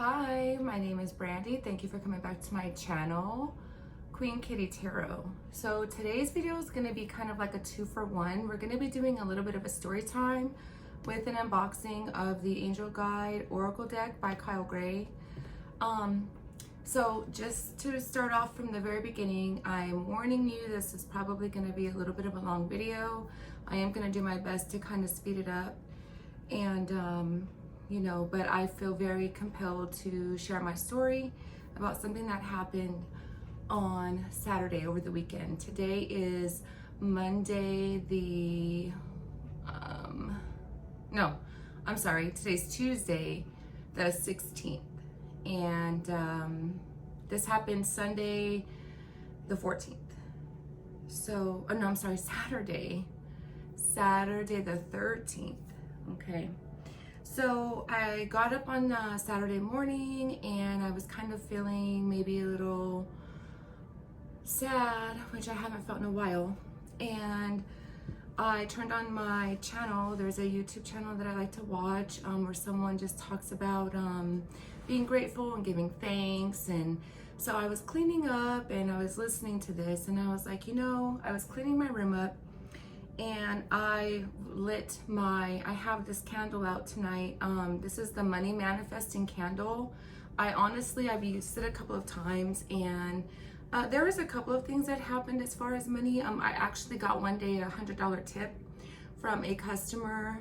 Hi, my name is Brandy. Thank you for coming back to my channel, Queen Kitty Tarot. So today's video is going to be kind of like a 2-for-1. We're going to be doing a little bit of a story time with an unboxing of the Angel Guide Oracle deck by Kyle Gray. So just to start off from the very beginning, I'm warning you this is probably going to be a little bit of a long video. I am going to do my best to kind of speed it up, and but I feel very compelled to share my story about something that happened on Saturday over the weekend. Today is Monday today's Tuesday the 16th, and this happened Sunday the 14th. So, Saturday the 13th, okay? So I got up on Saturday morning and I was kind of feeling maybe a little sad, which I haven't felt in a while. And I turned on my channel. There's a YouTube channel that I like to watch where someone just talks about being grateful and giving thanks. And so I was cleaning up and I was listening to this and I was like, I was cleaning my room up and I have this candle out tonight. This is the money manifesting candle. I've used it a couple of times, and there was a couple of things that happened as far as money. I actually got one day a $100 tip from a customer.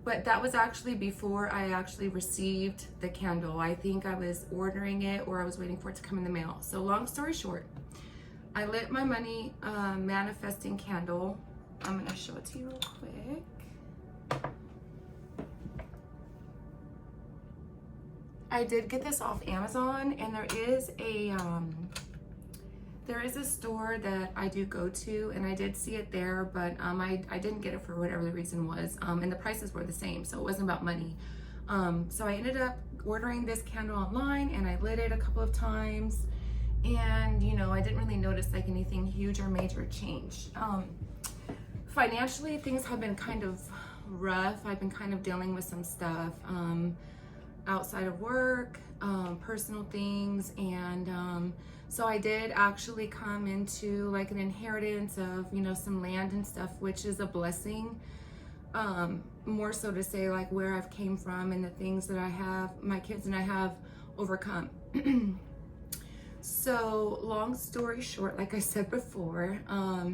But that was actually before I actually received the candle. I think I was ordering it or I was waiting for it to come in the mail. So long story short, I lit my money manifesting candle. I'm gonna show it to you real quick. I did get this off Amazon, and there is a store that I do go to, and I did see it there, but I didn't get it for whatever the reason was, and the prices were the same, so it wasn't about money. So I ended up ordering this candle online, and I lit it a couple of times. And I didn't really notice like anything huge or major change. Financially, things have been kind of rough. I've been kind of dealing with some stuff outside of work, personal things, and so I did actually come into like an inheritance of some land and stuff, which is a blessing. More so to say like where I've came from and the things that my kids and I have overcome. So long story short, like I said before, I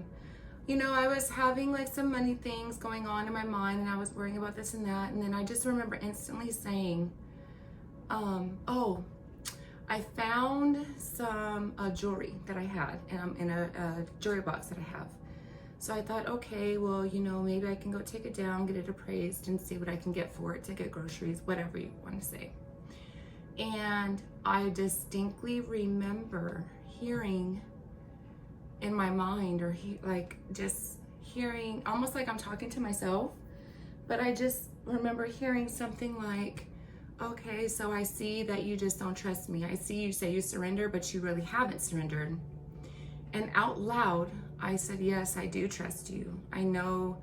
was having like some money things going on in my mind, and I was worrying about this and that, and then I just remember instantly saying, I found some jewelry that I had in a jewelry box that I have. So I thought, okay, well, maybe I can go take it down, get it appraised, and see what I can get for it to get groceries, whatever you want to say. And I distinctly remember hearing in my mind, just hearing, almost like I'm talking to myself, but I just remember hearing something like, okay, so I see that you just don't trust me. I see you say you surrender, but you really haven't surrendered. And out loud, I said, yes, I do trust you. I know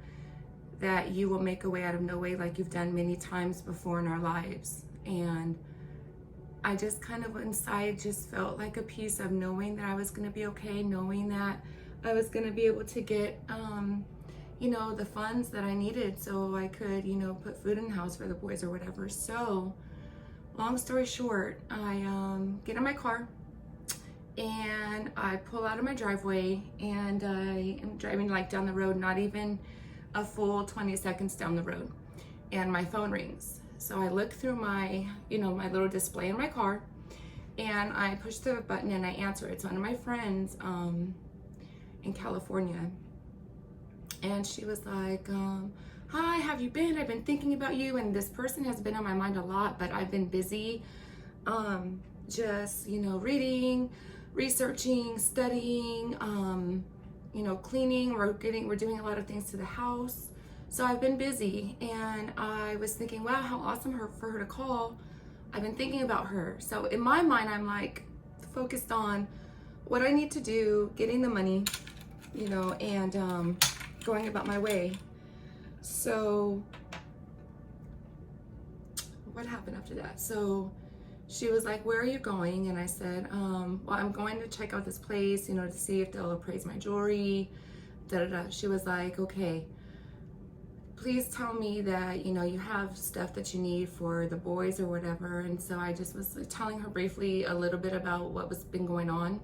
that you will make a way out of no way like you've done many times before in our lives. And I just kind of inside just felt like a piece of knowing that I was going to be okay, knowing that I was going to be able to get, the funds that I needed so I could, put food in the house for the boys or whatever. So long story short, I get in my car and I pull out of my driveway, and I am driving like down the road, not even a full 20 seconds down the road, and my phone rings. So I look through my, my little display in my car, and I push the button and I answer. It's one of my friends in California. And she was like, hi, how have you been? I've been thinking about you. And this person has been on my mind a lot, but I've been busy just, reading, researching, studying, cleaning. We're doing a lot of things to the house. So I've been busy, and I was thinking, wow, how awesome for her to call. I've been thinking about her. So in my mind, I'm like focused on what I need to do, getting the money, and going about my way. So what happened after that? So she was like, where are you going? And I said, well, I'm going to check out this place, you know, to see if they'll appraise my jewelry, da da da. She was like, okay, please tell me that, you know, you have stuff that you need for the boys or whatever. And so I just was telling her briefly a little bit about what was been going on.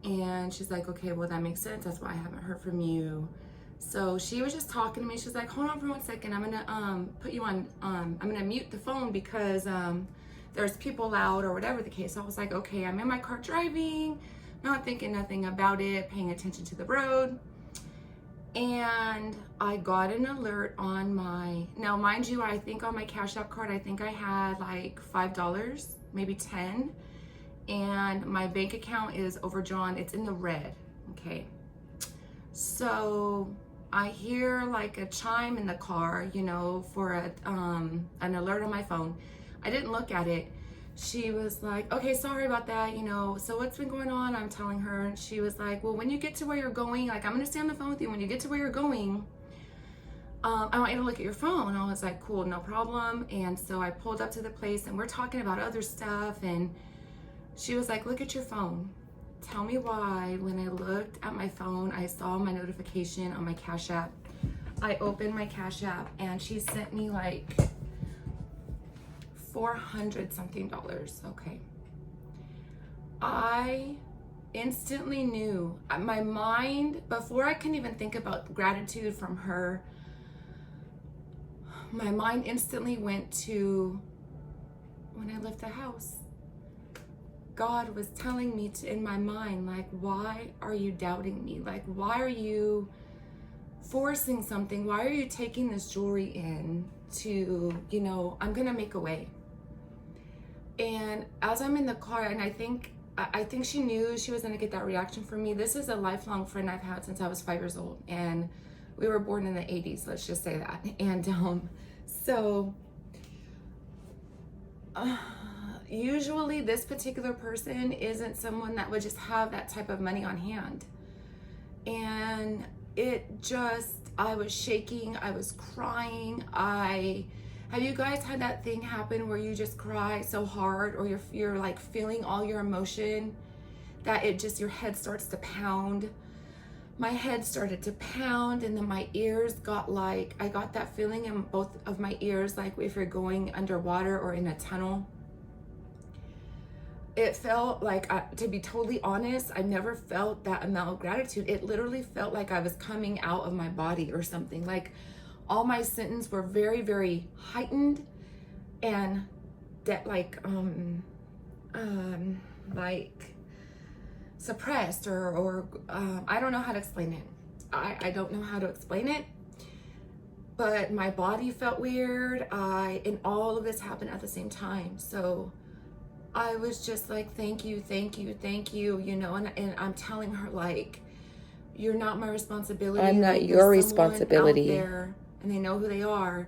And she's like, okay, well, that makes sense. That's why I haven't heard from you. So she was just talking to me. She's like, hold on for 1 second. I'm gonna put you on, I'm gonna mute the phone because there's people out or whatever the case. So I was like, okay, I'm in my car driving, not thinking nothing about it, paying attention to the road. And I got an alert on my, now mind you, I think on my Cash App card, I think I had like $5, maybe 10. And my bank account is overdrawn. It's in the red, okay? So I hear like a chime in the car, you know, for an alert on my phone. I didn't look at it. She was like, okay, sorry about that, you know, so what's been going on? I'm telling her, and she was like, well, when you get to where you're going, like, I'm gonna stay on the phone with you. When you get to where you're going, I want you to look at your phone. I was like, cool, no problem. And so I pulled up to the place and we're talking about other stuff, and she was like, look at your phone. Tell me why when I looked at my phone, I saw my notification on my Cash App. I opened my Cash App and she sent me like $400 something. Okay. I instantly knew, my mind, before I can even think about gratitude from her, my mind instantly went to when I left the house. God was telling me in my mind, like, why are you doubting me? Like, why are you forcing something? Why are you taking this jewelry in to, you know, I'm gonna make a way. And as I'm in the car, and I think she knew she was gonna get that reaction from me. This is a lifelong friend I've had since I was 5 years old, and we were born in the 80s, let's just say that. And usually this particular person isn't someone that would just have that type of money on hand. And I was shaking, I was crying. Have you guys had that thing happen where you just cry so hard, or you're like feeling all your emotion that your head starts to pound? My head started to pound, and then my ears got like, I got that feeling in both of my ears, like if you're going underwater or in a tunnel. It felt like, to be totally honest, I never felt that amount of gratitude. It literally felt like I was coming out of my body or something. Like all my sentences were very, very heightened and like suppressed or I don't know how to explain it. I don't know how to explain it, but my body felt weird. And all of this happened at the same time. So I was just like, thank you, you know, and I'm telling her, like, you're not my responsibility. I'm not your responsibility. Out there, and they know who they are,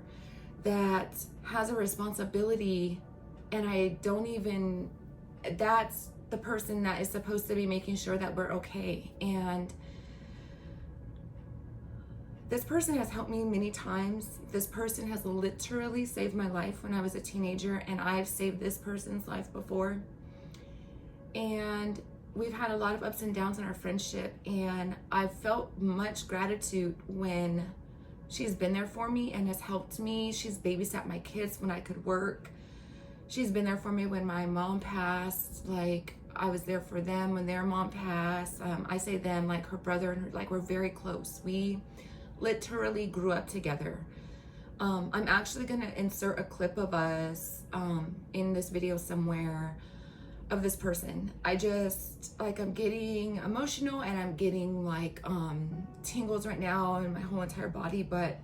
that has a responsibility, and I don't even, that's the person that is supposed to be making sure that we're okay. And this person has helped me many times. This person has literally saved my life when I was a teenager, and I've saved this person's life before. And we've had a lot of ups and downs in our friendship, and I've felt much gratitude when she's been there for me and has helped me. She's babysat my kids when I could work. She's been there for me when my mom passed. Like, I was there for them when their mom passed. I say them, like her brother and her, like, we're very close. We literally grew up together. I'm actually gonna insert a clip of us in this video somewhere of this person. I just, like, I'm getting emotional and I'm getting like tingles right now in my whole entire body, but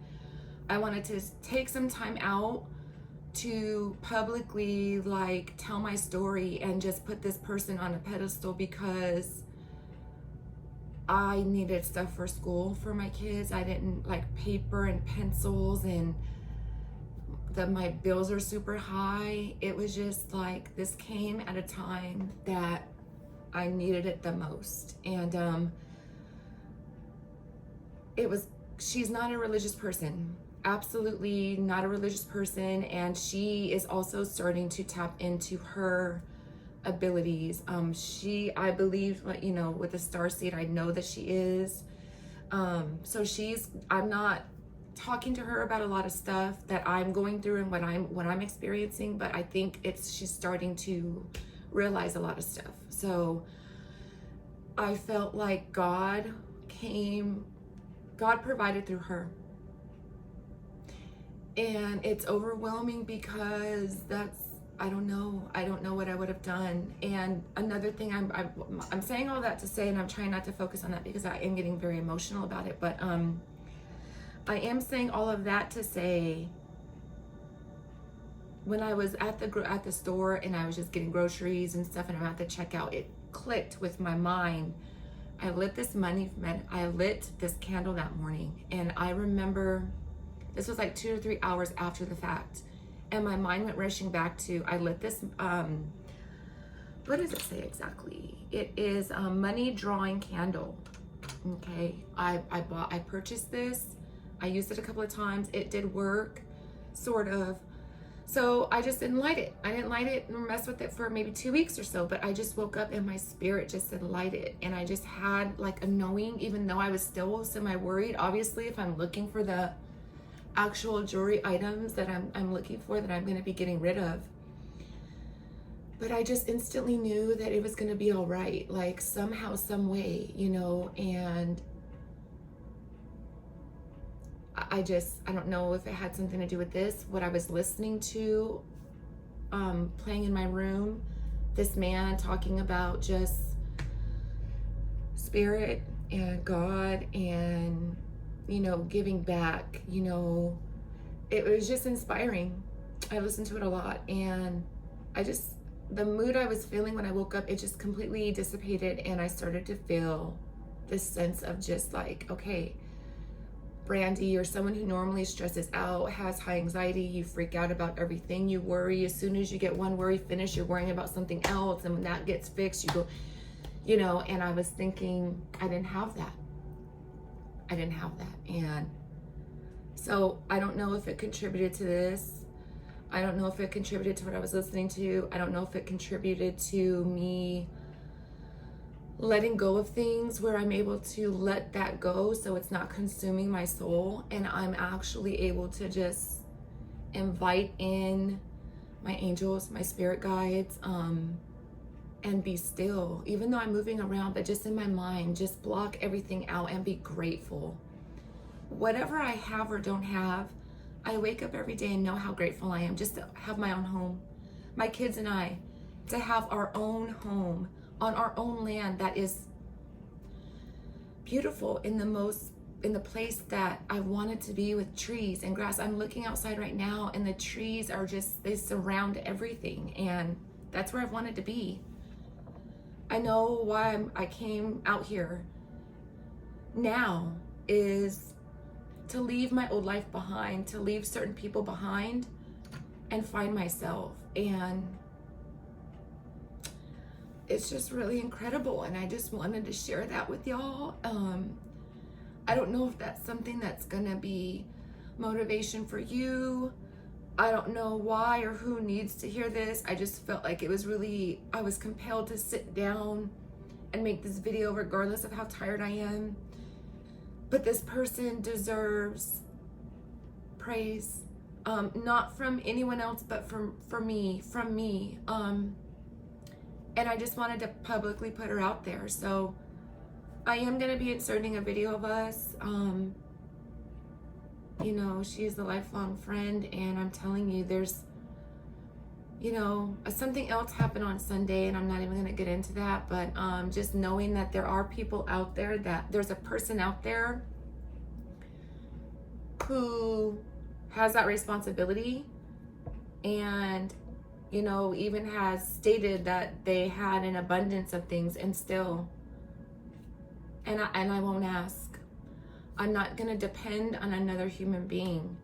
I wanted to take some time out to publicly like tell my story and just put this person on a pedestal, because I needed stuff for school for my kids. I didn't, like, paper and pencils, and my bills are super high. It was just like, this came at a time that I needed it the most. And she's not a religious person absolutely not a religious person, and she is also starting to tap into her abilities. I believe, you know, with the star seed, I know that she is. So I'm not talking to her about a lot of stuff that I'm going through and what I'm experiencing, but I think she's starting to realize a lot of stuff. So I felt like God provided through her. And it's overwhelming because I don't know what I would have done. And another thing, I'm saying all that to say, and I'm trying not to focus on that because I am getting very emotional about it, but I am saying all of that to say, when I was at the store and I was just getting groceries and stuff, and I'm at the checkout, it clicked with my mind. I lit this candle that morning, and I remember this was like 2 or 3 hours after the fact, and my mind went rushing back to, I lit this, what does it say exactly? It is a money drawing candle. Okay, I purchased this. I used it a couple of times. It did work, sort of. So I just didn't light it. I didn't light it and mess with it for maybe 2 weeks or so, but I just woke up and my spirit just said light it. And I just had like a knowing, even though I was still semi-worried, obviously, if I'm looking for the actual jewelry items that I'm looking for, that I'm going to be getting rid of. But I just instantly knew that it was going to be all right, like somehow, some way, you know. And I don't know if it had something to do with this, what I was listening to, playing in my room, this man talking about just spirit and God and, you know, giving back, you know. It was just inspiring. I listened to it a lot, and the mood I was feeling when I woke up, it just completely dissipated, and I started to feel this sense of just like, okay, Brandy, you're someone who normally stresses out, has high anxiety, you freak out about everything, you worry. As soon as you get one worry finished, you're worrying about something else, and when that gets fixed, you go, you know. And I was thinking, I didn't have that. And so I don't know if it contributed to this. I don't know if it contributed to what I was listening to. I don't know if it contributed to me letting go of things, where I'm able to let that go so it's not consuming my soul, and I'm actually able to just invite in my angels, my spirit guides, and be still, even though I'm moving around, but just in my mind, just block everything out and be grateful. Whatever I have or don't have, I wake up every day and know how grateful I am just to have my own home, my kids and I, to have our own home on our own land that is beautiful, in the place that I wanted to be, with trees and grass. I'm looking outside right now, and the trees are just, they surround everything, and that's where I've wanted to be. I know why I came out here now is to leave my old life behind, to leave certain people behind, and find myself. And it's just really incredible, and I just wanted to share that with y'all. I don't know if that's something that's gonna be motivation for you. I don't know why or who needs to hear this. I just felt like I was compelled to sit down and make this video regardless of how tired I am. But this person deserves praise, not from anyone else, but from me. And I just wanted to publicly put her out there. So I am going to be inserting a video of us. You know, she's a lifelong friend, and I'm telling you, there's, you know, something else happened on Sunday, and I'm not even going to get into that, but just knowing that there are people out there, that there's a person out there who has that responsibility, and, you know, even has stated that they had an abundance of things, and still, and I won't ask. I'm not going to depend on another human being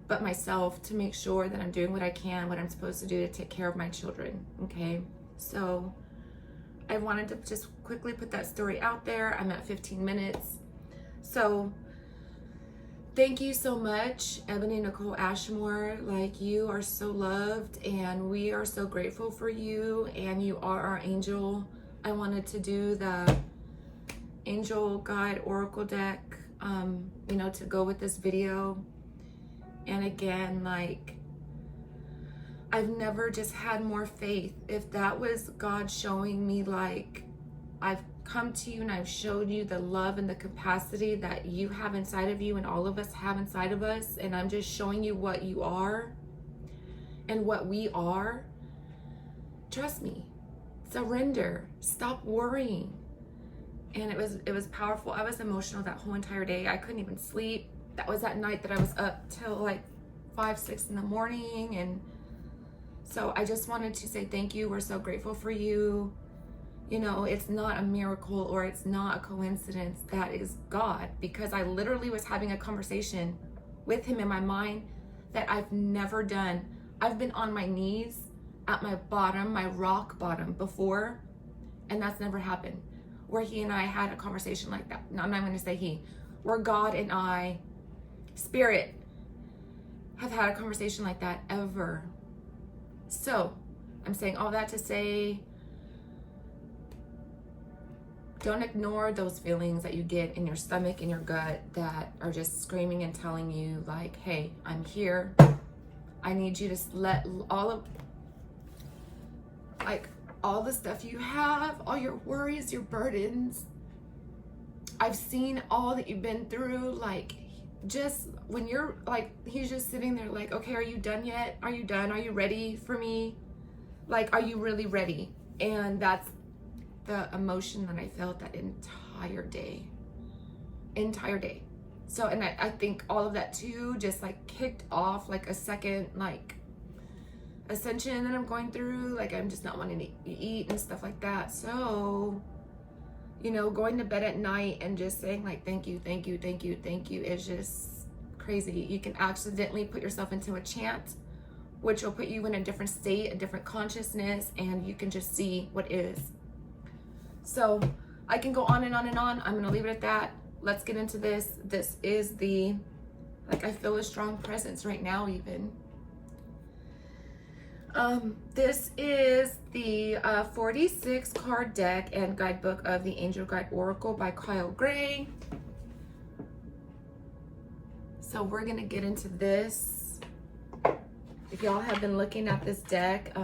but myself to make sure that I'm doing what I can, what I'm supposed to do to take care of my children, okay? So I wanted to just quickly put that story out there. I'm at 15 minutes. So thank you so much, Ebony Nicole Ashmore. Like, you are so loved, and we are so grateful for you, and you are our angel. I wanted to do the angel guide oracle deck, you know, to go with this video. And again, like, I've never just had more faith. If that was God showing me, like, I've come to you and I've showed you the love and the capacity that you have inside of you and all of us have inside of us, and I'm just showing you what you are and what we are, trust me, surrender, stop worrying. And it was powerful. I was emotional that whole entire day. I couldn't even sleep. That was that night that I was up till like 5, 6 in the morning. And so I just wanted to say thank you. We're so grateful for you. You know, it's not a miracle or it's not a coincidence. That is God, because I literally was having a conversation with him in my mind that I've never done. I've been on my knees at my bottom, my rock bottom before, and that's never happened. Where he and I had a conversation like that. No, I'm not going to say he. Where God and I, Spirit, have had a conversation like that ever. So, I'm saying all that to say, don't ignore those feelings that you get in your stomach, in your gut, that are just screaming and telling you, like, hey, I'm here. I need you to let all the stuff you have, all your worries, your burdens. I've seen all that you've been through. Like, just when you're like, he's just sitting there like, okay, are you done yet? Are you done? Are you ready for me? Like, are you really ready? And that's the emotion that I felt that entire day. So, and I think all of that too just like kicked off like a second like ascension that I'm going through. Like, I'm just not wanting to eat and stuff like that. So, you know, going to bed at night and just saying like, thank you is just crazy. You can accidentally put yourself into a chant, which will put you in a different state, a different consciousness, and you can just see what is. So I can go on and on and on. I'm going to leave it at that. Let's get into this. This is the, like, I feel a strong presence right now even. This is the 46 card deck and guidebook of the Angel Guide Oracle by Kyle Gray. So we're going to get into this. If y'all have been looking at this deck,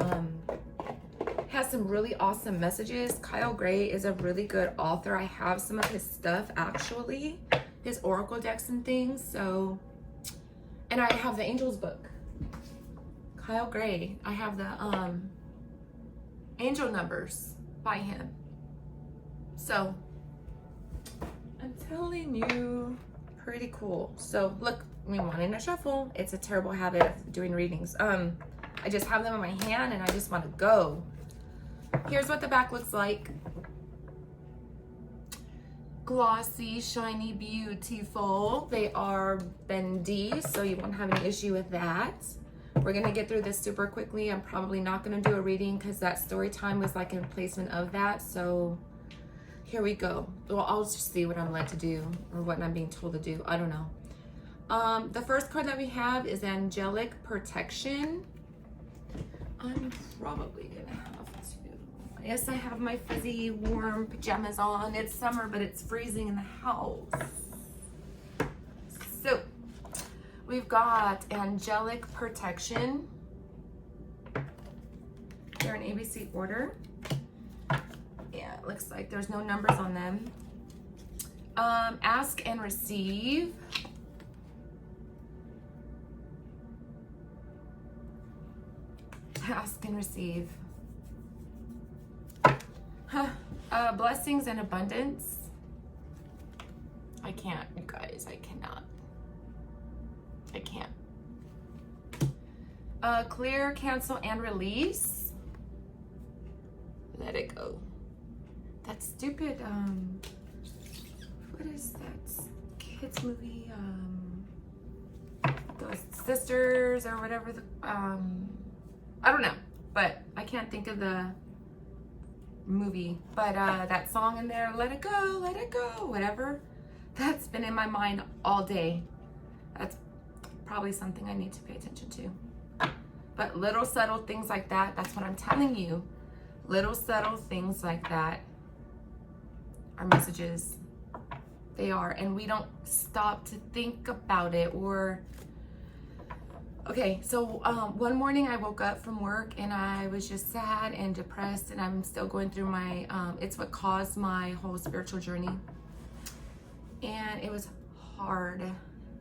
has some really awesome messages. Kyle Gray is a really good author. I have some of his stuff actually, his oracle decks and things. So, and I have the Angels book. Kyle Gray. I have the angel numbers by him. So, I'm telling you, pretty cool. So look, me wanting to shuffle. It's a terrible habit of doing readings. I just have them in my hand and I just want to go. Here's what the back looks like. Glossy, shiny, beautiful. They are bendy, so you won't have any issue with that. We're gonna get through this super quickly. I'm probably not gonna do a reading because that story time was like in placement of that. So here we go. Well, I'll just see what I'm led to do or what I'm being told to do. I don't know. The first card that we have is Angelic Protection. I'm probably gonna have to. Yes, I have my fuzzy warm pajamas on. It's summer, but it's freezing in the house. So we've got Angelic Protection. They're in ABC order. Yeah, it looks like there's no numbers on them. Ask and receive. Ask and receive. Blessings and abundance. I can't, you guys, I cannot. I can't. Clear, cancel, and release. Let it go. That stupid, what is that kids movie? Those sisters or whatever. I don't know, but I can't think of the movie. But that song in there, let it go, whatever. That's been in my mind all day. That's probably something I need to pay attention to. But little subtle things like that, that's what I'm telling you. Little subtle things like that are messages. They are, and we don't stop to think about it. Or okay, so one morning I woke up from work and I was just sad and depressed, and I'm still going through my it's what caused my whole spiritual journey. And it was hard.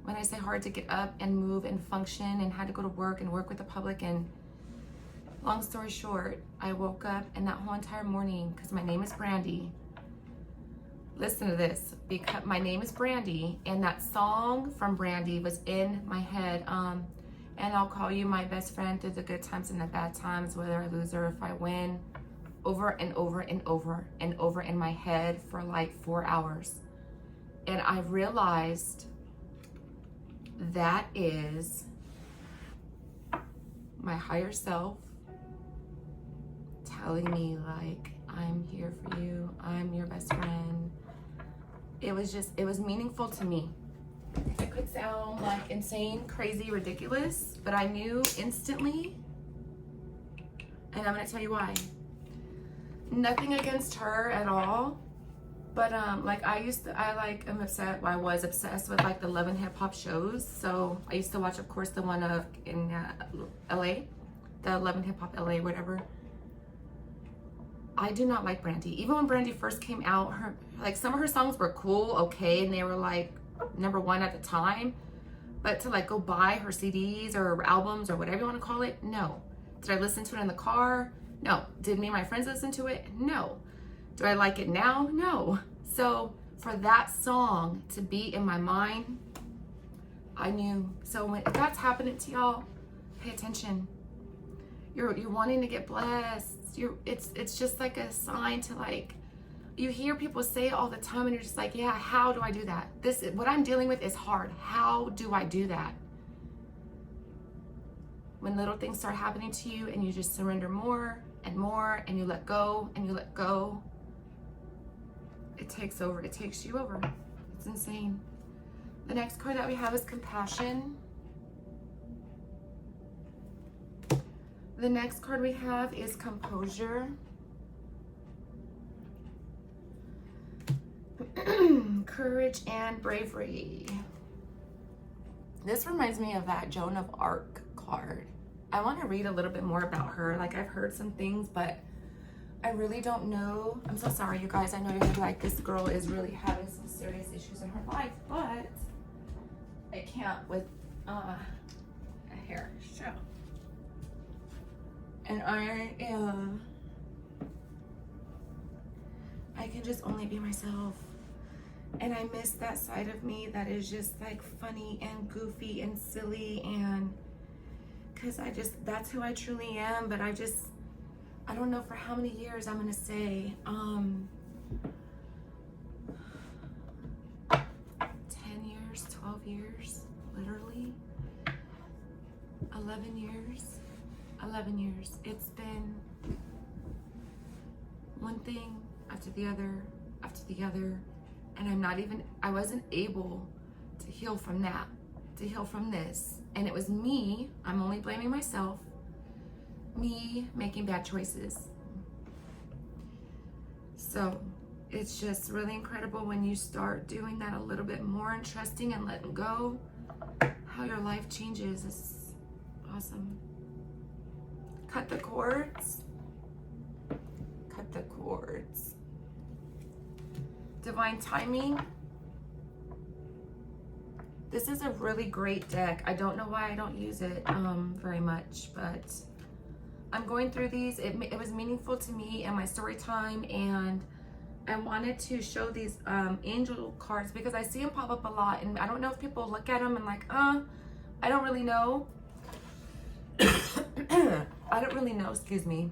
When I say hard, to get up and move and function, and had to go to work and work with the public. And long story short, I woke up, and that whole entire morning, because my name is Brandy. Listen to this, because my name is Brandy, and that song from Brandy was in my head. And I'll call you my best friend through the good times and the bad times, whether I lose or if I win, over and over and over and over in my head for like 4 hours. And I realized that is my higher self telling me, like, I'm here for you, I'm your best friend. It was meaningful to me. It could sound like insane, crazy, ridiculous, but I knew instantly, and I'm gonna tell you why. Nothing against her at all, but like I was obsessed with like the Love and Hip Hop shows. So I used to watch, of course, the one in LA, the Love and Hip Hop LA, whatever. I do not like Brandy. Even when Brandy first came out, some of her songs were cool, okay, and they were like #1 at the time. But to like go buy her CDs or albums or whatever you want to call it, no. Did I listen to it in the car? No. Did me and my friends listen to it? No. Do I like it now? No. So for that song to be in my mind, I knew. So if that's happening to y'all, pay attention. You're wanting to get blessed. It's just like a sign to, like, you hear people say it all the time, and you're just like, yeah, how do I do that? What I'm dealing with is hard. How do I do that? When little things start happening to you and you just surrender more and more, and you let go and you let go, it takes over. It takes you over. It's insane. The next card that we have is compassion. The next card we have is composure. Courage and bravery. This reminds me of that Joan of Arc card. I want to read a little bit more about her. Like, I've heard some things, but I really don't know. I'm so sorry, you guys. I know you're like, this girl is really having some serious issues in her life, but I can't with a hair show. And I can just only be myself. And I miss that side of me that is just like funny and goofy and silly, and because that's who I truly am. But I don't know for how many years I'm gonna say, 10 years, 12 years, literally, 11 years. It's been one thing after the other, and I wasn't able to heal from that, to heal from this. And it was me, I'm only blaming myself, me making bad choices. So it's just really incredible when you start doing that a little bit more and trusting and letting go, how your life changes. It's awesome. Cut the cords. Cut the cords. Divine timing. This is a really great deck. I don't know why I don't use it very much, but I'm going through these. It was meaningful to me and my story time, and I wanted to show these angel cards because I see them pop up a lot, and I don't know if people look at them and like, I don't really know. I don't really know, excuse me.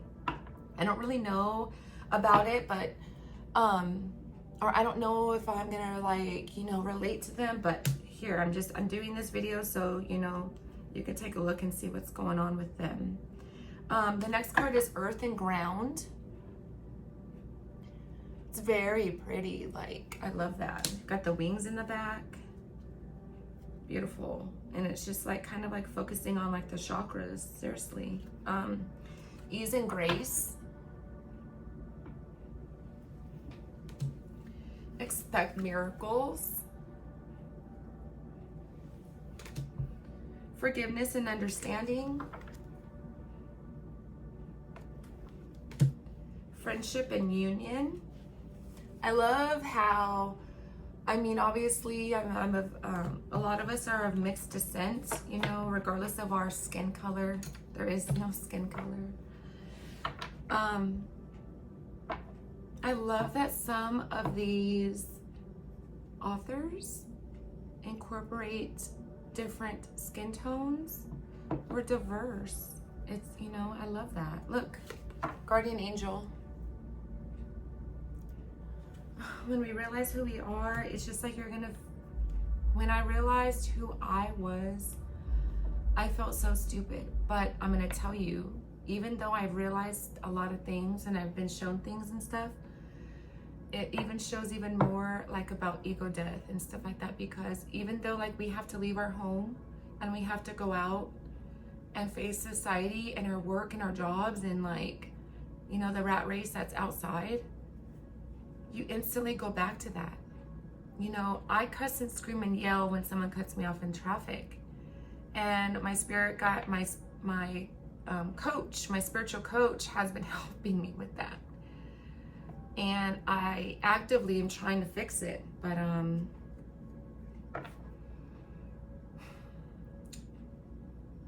I don't really know about it, but, or I don't know if I'm gonna like, relate to them, but here, I'm doing this video so, you can take a look and see what's going on with them. The next card is Earth and Ground. It's very pretty, like, I love that. Got the wings in the back. beautiful. And it's just like kind of like focusing on like the chakras, seriously. Ease and grace. Expect miracles. Forgiveness and understanding. Friendship and union. I love how, I mean, obviously, a lot of us are of mixed descent, you know, regardless of our skin color. There is no skin color. I love that some of these authors incorporate different skin tones. We're diverse. It's, you know, I love that. Look, guardian angel. When we realize who we are, it's just like when I realized who I was, I felt so stupid. But I'm gonna tell you, even though I've realized a lot of things and I've been shown things and stuff, it even shows even more like about ego death and stuff like that, because even though like we have to leave our home and we have to go out and face society and our work and our jobs and like, you know, the rat race that's outside, you instantly go back to that. You know, I cuss and scream and yell when someone cuts me off in traffic. And my spirit got my coach, my spiritual coach has been helping me with that. And I actively am trying to fix it, but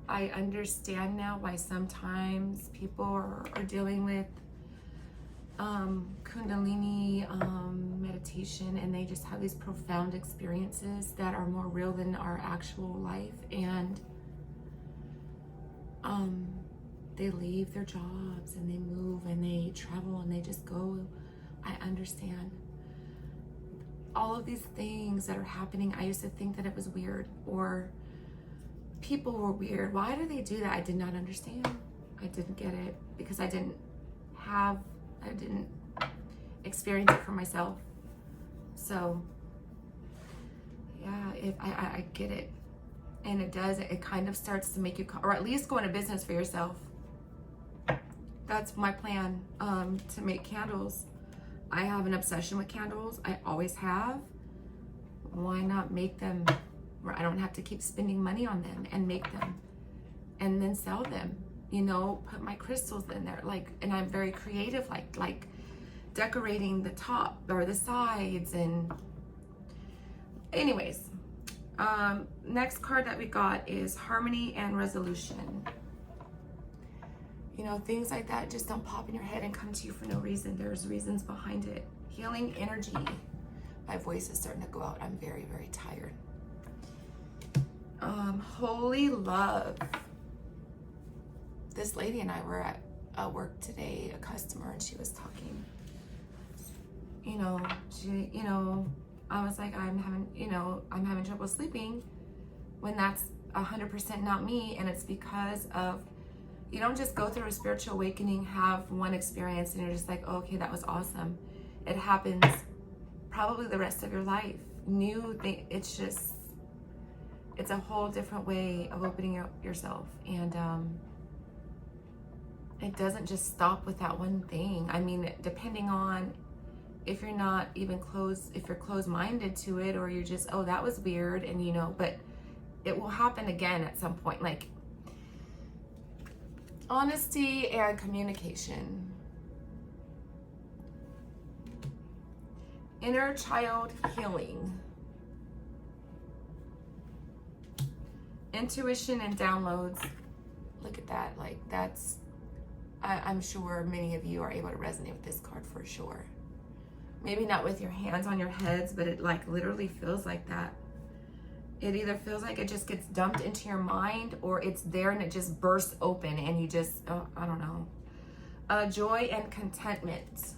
I understand now why sometimes people are dealing with Kundalini meditation, and they just have these profound experiences that are more real than our actual life, and they leave their jobs and they move and they travel and they just go. I understand all of these things that are happening. I used to think that it was weird, or people were weird. Why do they do that? I did not understand. I didn't get it because I didn't experience it for myself. So yeah, I get it. And it does, it kind of starts to make you, or at least go into business for yourself. That's my plan, to make candles. I have an obsession with candles. I always have. Why not make them where I don't have to keep spending money on them, and make them and then sell them, you know, put my crystals in there, like, and I'm very creative, like decorating the top or the sides. And anyways, next card that we got is harmony and resolution. You know, things like that just don't pop in your head and come to you for no reason. There's reasons behind it. Healing energy. My voice is starting to go out. I'm very, very tired. Holy love. This lady and I were at work today, a customer, and she was talking. You know, I was like, I'm having trouble sleeping, when that's 100% not me. And it's because of, you don't just go through a spiritual awakening, have one experience, and you're just like, oh, okay, that was awesome. It happens probably the rest of your life. It's a whole different way of opening up yourself. And it doesn't just stop with that one thing. I mean, depending on if you're not even if you're closed-minded to it, or you're just, oh, that was weird, and you know, but it will happen again at some point. Like, honesty and communication. Inner child healing. Intuition and downloads. Look at that. Like, that's, I'm sure many of you are able to resonate with this card for sure. Maybe not with your hands on your heads, but it like literally feels like that. It either feels like it just gets dumped into your mind, or it's there and it just bursts open and you just, I don't know. Joy and contentment.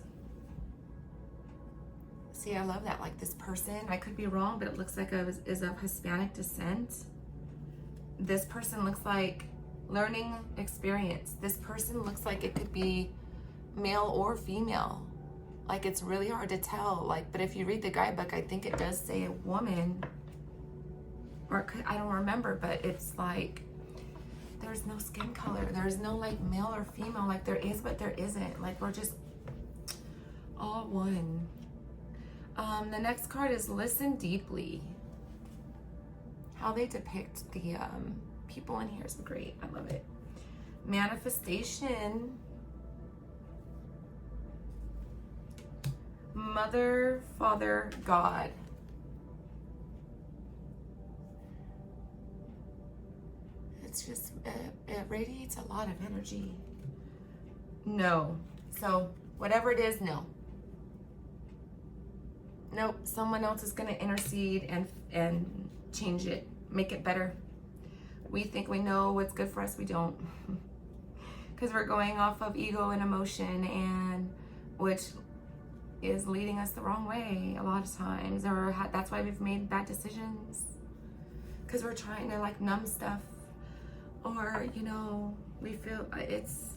See, I love that. Like, this person, I could be wrong, but it looks like is of Hispanic descent. This person looks like learning experience. This person looks like it could be male or female. Like, it's really hard to tell. Like, but if you read the guidebook, I think it does say a woman. or I don't remember, but it's like there's no skin color. There's no like male or female. Like there is, but there isn't. Like we're just all one. The next card is listen deeply. How they depict the people in here is great. I love it. Manifestation. Mother, Father, God. It's just, it radiates a lot of energy. No. So whatever it is, no. Nope. Someone else is going to intercede and change it, make it better. We think we know what's good for us. We don't. Because we're going off of ego and emotion, and which is leading us the wrong way a lot of times. Or that's why we've made bad decisions. Because we're trying to like numb stuff. Or, you know, we feel it's...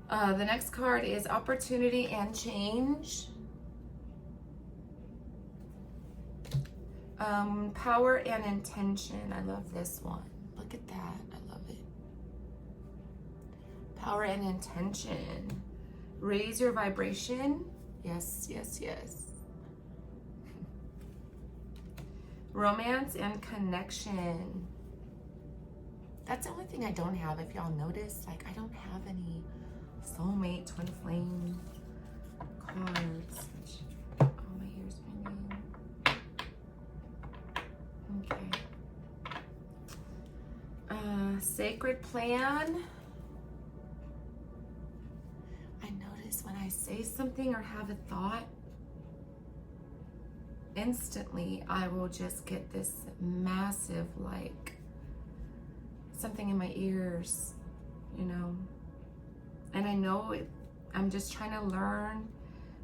the next card is opportunity and change. Power and intention. I love this one. Look at that. I love it. Power and intention. Raise your vibration. Yes, yes, yes. Romance and connection. That's the only thing I don't have, if y'all notice. Like, I don't have any soulmate, twin flame cards. Oh, my ears ringing. Okay. Sacred plan. I notice when I say something or have a thought, instantly I will just get this massive, like, something in my ears, you know. And I know it, I'm just trying to learn.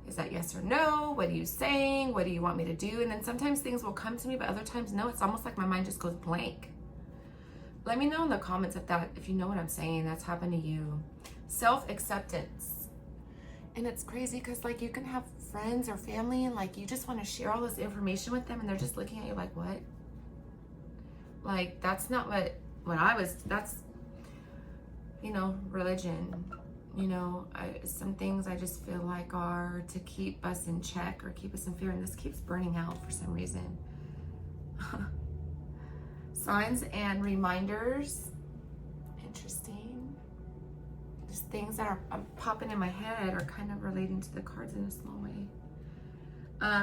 Is that yes or no? What are you saying? What do you want me to do? And then sometimes things will come to me, but other times no. It's almost like my mind just goes blank. Let me know in the comments if you know what I'm saying. That's happened to you. Self-acceptance. And it's crazy because like you can have friends or family and like you just want to share all this information with them and they're just looking at you like, what? Like that's not what I was, that's, you know, religion. You know, some things I just feel like are to keep us in check or keep us in fear, and this keeps burning out for some reason. Signs and reminders. Interesting. Just things that are popping in my head are kind of relating to the cards in a small way.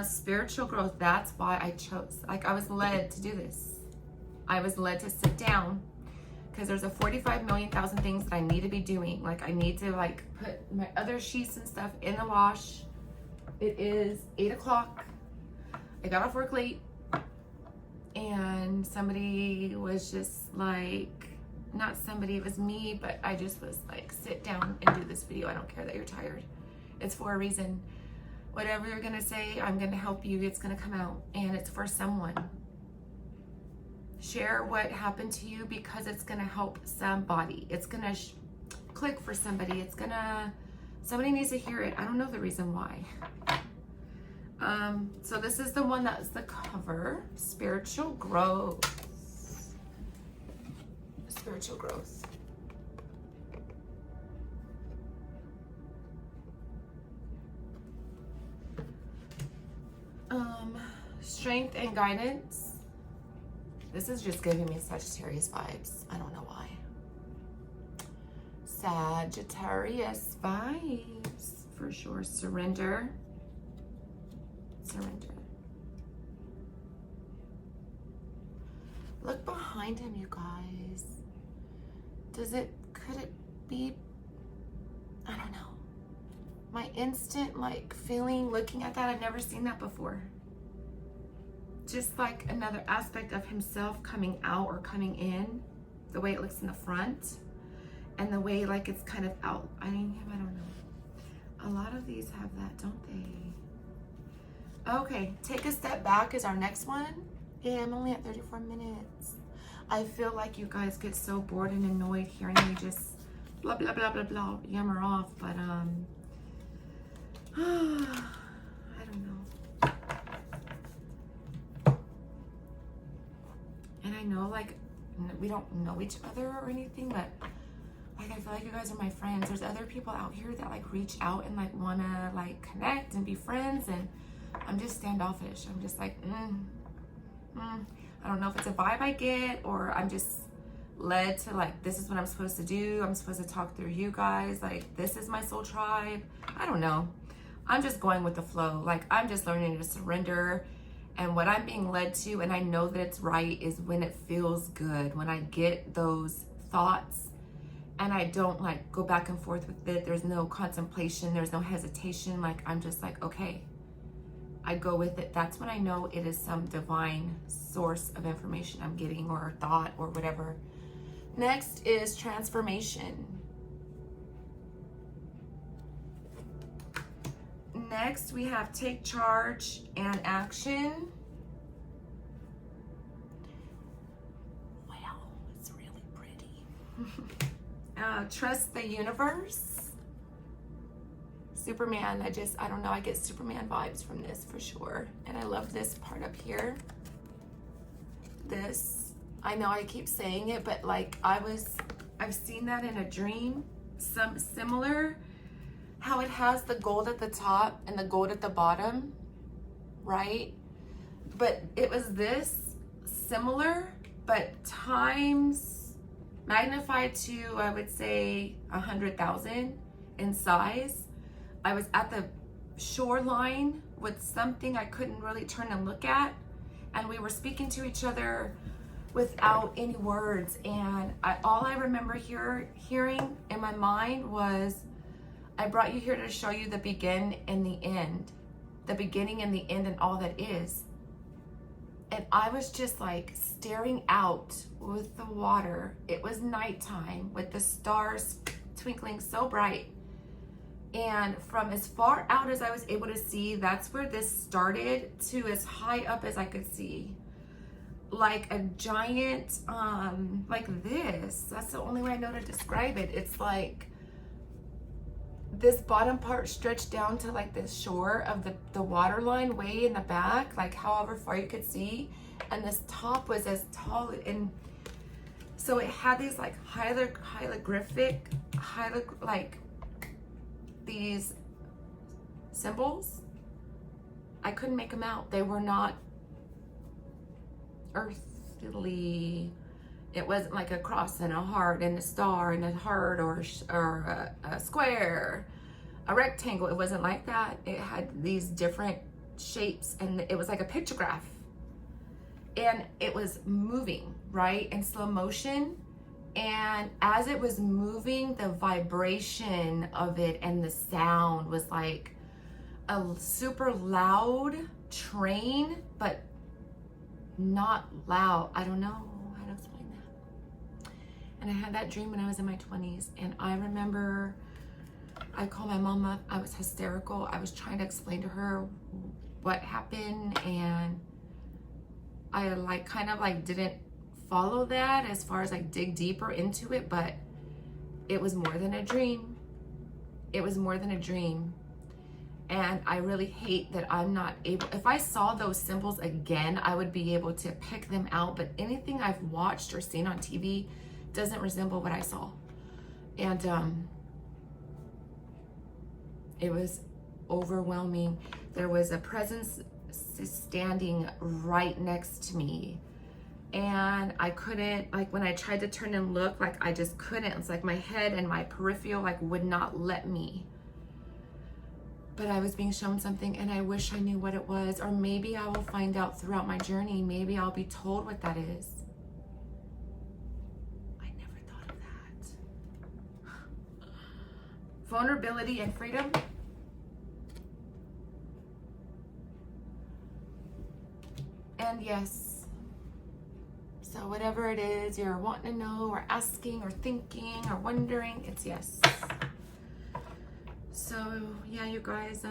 Spiritual growth. That's why I chose. Like I was led to do this. I was led to sit down. Because there's a 45 million thousand things that I need to be doing. Like I need to like put my other sheets and stuff in the wash. It is 8 o'clock. I got off work late. And somebody was just like, not somebody, it was me, but I just was like, sit down and do this video. I don't care that you're tired. It's for a reason. Whatever you're gonna say, I'm gonna help you. It's gonna come out and it's for someone. Share what happened to you because it's gonna help somebody. It's gonna click for somebody. Somebody needs to hear it. I don't know the reason why. So this is the one that's the cover. Spiritual growth. Spiritual growth. Strength and guidance. This is just giving me Sagittarius vibes. I don't know why. Sagittarius vibes for sure. Surrender. Surrender. Look behind him, you guys. Could it be, I don't know. My instant like feeling, looking at that, I've never seen that before. Just like another aspect of himself coming out or coming in, the way it looks in the front and the way like it's kind of outlining him. I don't know. A lot of these have that, don't they? Okay, take a step back is our next one. Yeah, I'm only at 34 minutes. I feel like you guys get so bored and annoyed hearing me just blah, blah, blah, blah, blah, yammer off, but I don't know. And I know, like, we don't know each other or anything, but like, I feel like you guys are my friends. There's other people out here that like reach out and like wanna like connect and be friends, and I'm just standoffish. I'm just like, I don't know if it's a vibe I get, or I'm just led to like, this is what I'm supposed to do. I'm supposed to talk through you guys. Like, this is my soul tribe. I don't know. I'm just going with the flow. Like, I'm just learning to surrender. And what I'm being led to, and I know that it's right, is when it feels good, when I get those thoughts and I don't like go back and forth with it. There's no contemplation, there's no hesitation. Like, I'm just like, okay, I go with it. That's when I know it is some divine source of information I'm getting, or thought, or whatever. Next is transformation. Next, we have take charge and action. Wow, it's really pretty. Trust the universe. Superman, I don't know, I get Superman vibes from this for sure. And I love this part up here. This, I know I keep saying it, but like I've seen that in a dream, some similar, how it has the gold at the top and the gold at the bottom, right? But it was this similar, but times magnified to, I would say, 100,000 in size. I was at the shoreline with something I couldn't really turn and look at, and we were speaking to each other without any words. And all I remember hearing in my mind was, I brought you here to show you the begin and the end, the beginning and the end and all that is. And I was just like staring out with the water. It was nighttime with the stars twinkling so bright. And from as far out as I was able to see, that's where this started, to as high up as I could see. Like a giant, like this. That's the only way I know to describe it. It's like this bottom part stretched down to like the shore of the water line way in the back, like however far you could see. And this top was as tall, and so it had these like hieroglyphic, like these symbols. I couldn't make them out. They were not earthly. It wasn't like a cross and a heart and a star and a heart, or a square, a rectangle. It wasn't like that. It had these different shapes, and it was like a pictograph. And it was moving, right, in slow motion. And as it was moving, the vibration of it and the sound was like a super loud train, but not loud. I don't know how to explain that. And I had that dream when I was in my 20s. And I remember I called my mom up. I was hysterical. I was trying to explain to her what happened. And I like kind of like didn't follow that as far as like dig deeper into it, but it was more than a dream. It was more than a dream. And I really hate that I'm not able, if I saw those symbols again, I would be able to pick them out, but anything I've watched or seen on TV doesn't resemble what I saw. And it was overwhelming. There was a presence standing right next to me, and I couldn't, like when I tried to turn and look, like I just couldn't. It's like my head and my peripheral like would not let me. But I was being shown something, and I wish I knew what it was, or maybe I will find out throughout my journey. Maybe I'll be told what that is. I never thought of that. Vulnerability and freedom. And yes, so whatever it is you're wanting to know or asking or thinking or wondering, it's yes. So yeah, you guys,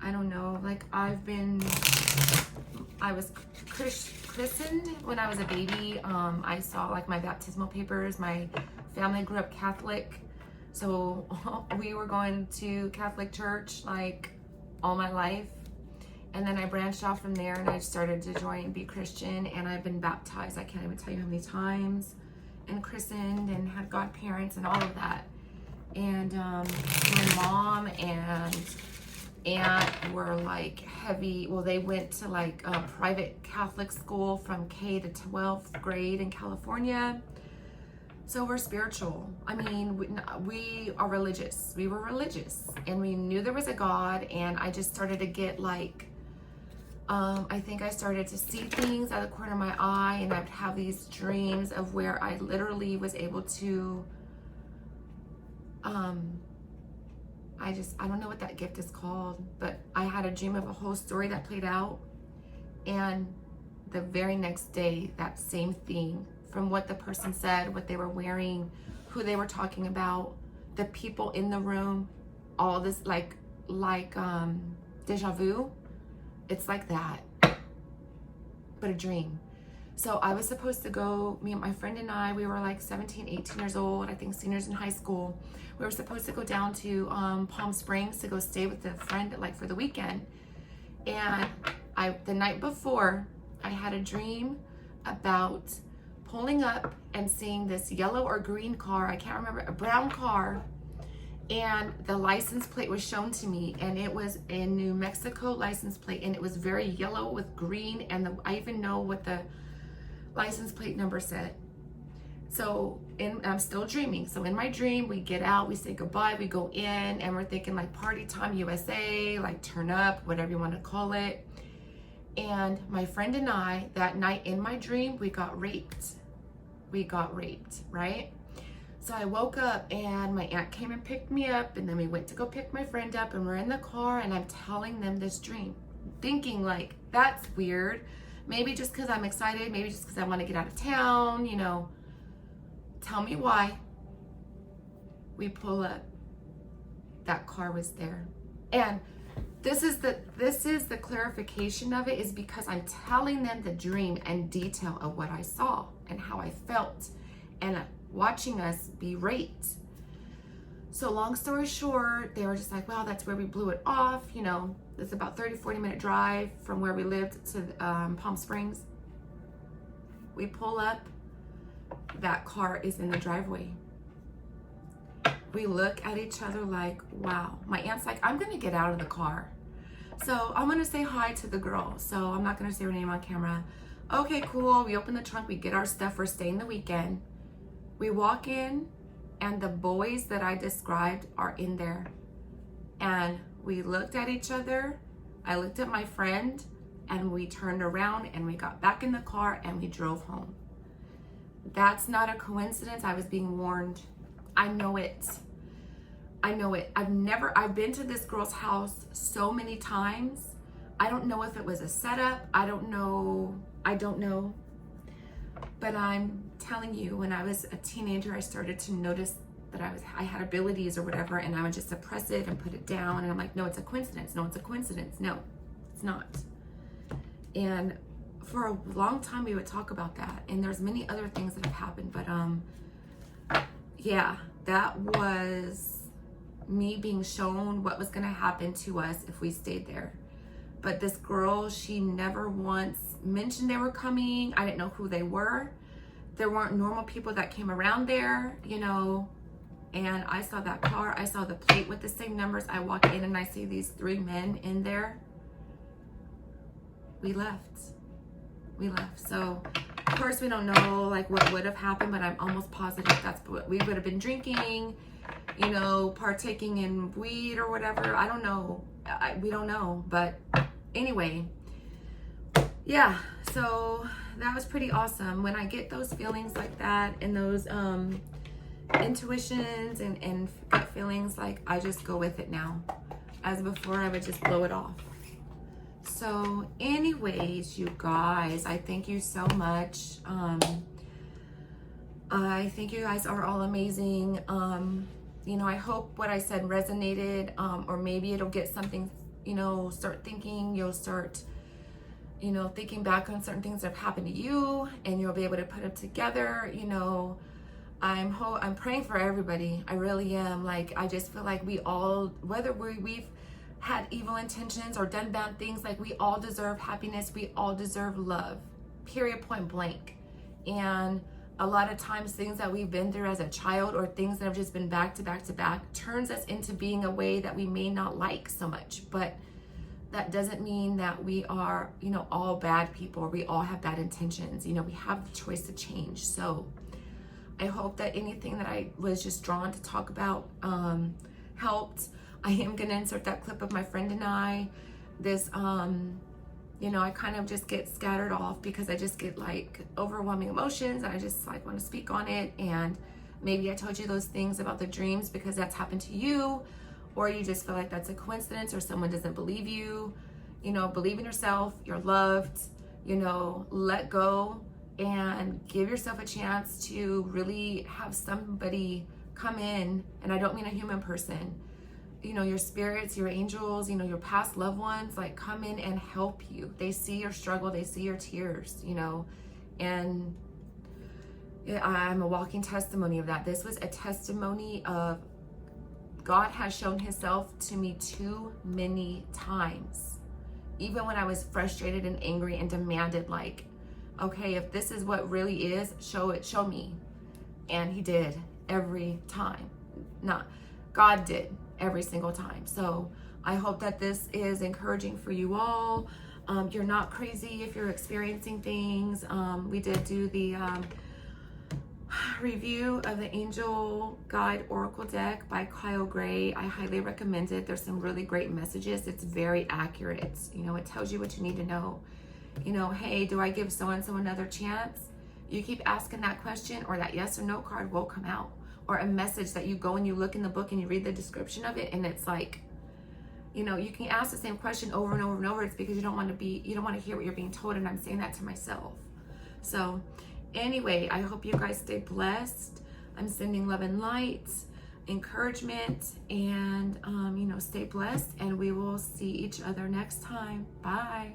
I don't know, like I was christened when I was a baby. I saw like my baptismal papers. My family grew up Catholic, so we were going to Catholic church like all my life. And then I branched off from there and I started to be Christian, and I've been baptized. I can't even tell you how many times, and christened and had godparents and all of that. And my mom and aunt were like heavy. Well, they went to like a private Catholic school from K to 12th grade in California. So we're spiritual. I mean, we are religious. We were religious, and we knew there was a God. And I just started to get like, I think I started to see things out of the corner of my eye, and I'd have these dreams of where I literally was able to, I don't know what that gift is called, but I had a dream of a whole story that played out. And the very next day, that same thing, from what the person said, what they were wearing, who they were talking about, the people in the room, all this like deja vu. It's like that, but a dream. So I was supposed to go, me and my friend and I, we were like 17, 18 years old, I think seniors in high school. We were supposed to go down to Palm Springs to go stay with a friend like for the weekend. And the night before, I had a dream about pulling up and seeing this yellow or green car, I can't remember, a brown car, and the license plate was shown to me, and it was a New Mexico license plate, and it was very yellow with green, and I even know what the license plate number said. So I'm still dreaming. So in my dream, we get out, we say goodbye, we go in, and we're thinking like party time USA, like turn up, whatever you want to call it. And my friend and I, that night in my dream, we got raped. We got raped, right? So I woke up and my aunt came and picked me up, and then we went to go pick my friend up, and we're in the car, and I'm telling them this dream, thinking like, that's weird. Maybe just because I'm excited, maybe just because I want to get out of town, you know. Tell me why. We pull up. That car was there. And this is the clarification of it, is because I'm telling them the dream and detail of what I saw and how I felt, and watching us be raped. So long story short, they were just like, well, that's where we blew it off. You know, it's about 30-40 minute drive from where we lived to Palm Springs. We pull up. That car is in the driveway. We look at each other like, wow. My aunt's like, I'm gonna get out of the car. So I'm gonna say hi to the girl. So I'm not gonna say her name on camera. Okay, cool. We open the trunk, we get our stuff, we're staying the weekend. We walk in, and the boys that I described are in there. And we looked at each other. I looked at my friend, and we turned around and we got back in the car and we drove home. That's not a coincidence. I was being warned. I know it. I know it. I've been to this girl's house so many times. I don't know if it was a setup. I don't know. But I'm telling you, when I was a teenager, I started to notice that I had abilities or whatever, and I would just suppress it and put it down. And I'm like, no, it's a coincidence. No, it's a coincidence. No, it's not. And for a long time, we would talk about that. And there's many other things that have happened. But yeah, that was me being shown what was going to happen to us if we stayed there. But this girl, she never once mentioned they were coming. I didn't know who they were. There weren't normal people that came around there, you know. And I saw that car. I saw the plate with the same numbers. I walk in and I see these 3 men in there. We left. So, of course, we don't know like what would have happened, but I'm almost positive that's what we would have been drinking, you know, partaking in weed or whatever. I don't know. We don't know. But anyway, yeah. So that was pretty awesome. When I get those feelings like that and those intuitions and gut feelings, like I just go with it now. As before, I would just blow it off. So anyways, you guys, I thank you so much. I think you guys are all amazing. You know, I hope what I said resonated, or maybe it'll get something, you know, start thinking, you'll start, you know, thinking back on certain things that have happened to you, and you'll be able to put them together. You know, I'm praying for everybody. I really am. Like, I just feel like we all, whether we've had evil intentions or done bad things. Like, we all deserve happiness. We all deserve love, period, point blank. And a lot of times things that we've been through as a child, or things that have just been back to back to back, turns us into being a way that we may not like so much. But that doesn't mean that we are, you know, all bad people, or we all have bad intentions. You know, we have the choice to change. So I hope that anything that I was just drawn to talk about helped. I am gonna insert that clip of my friend and I. This, you know, I kind of just get scattered off because I just get like overwhelming emotions, and I just like want to speak on it. And maybe I told you those things about the dreams because that's happened to you, or you just feel like that's a coincidence, or someone doesn't believe you. You know, believe in yourself. You're loved. You know, let go and give yourself a chance to really have somebody come in. And I don't mean a human person. You know, your spirits, your angels, you know, your past loved ones, like, come in and help you. They see your struggle, they see your tears, you know, and I'm a walking testimony of that. This was a testimony of God has shown himself to me too many times. Even when I was frustrated and angry and demanded, like, okay, if this is what really is, show me. And he did every time. God did every single time. So I hope that this is encouraging for you all. You're not crazy if you're experiencing things. We did do the review of the Angel Guide Oracle deck by Kyle Gray. I highly recommend it. There's some really great messages. It's very accurate. You know, it tells you what you need to know. You know, hey, do I give so-and-so another chance? You keep asking that question, or that yes or no card will come out. Or a message that you go and you look in the book and you read the description of it, and it's like, you know, you can ask the same question over and over and over. It's because you don't want to hear what you're being told. And I'm saying that to myself. So anyway, I hope you guys stay blessed. I'm sending love and light, encouragement, and you know, stay blessed, and we will see each other next time. Bye.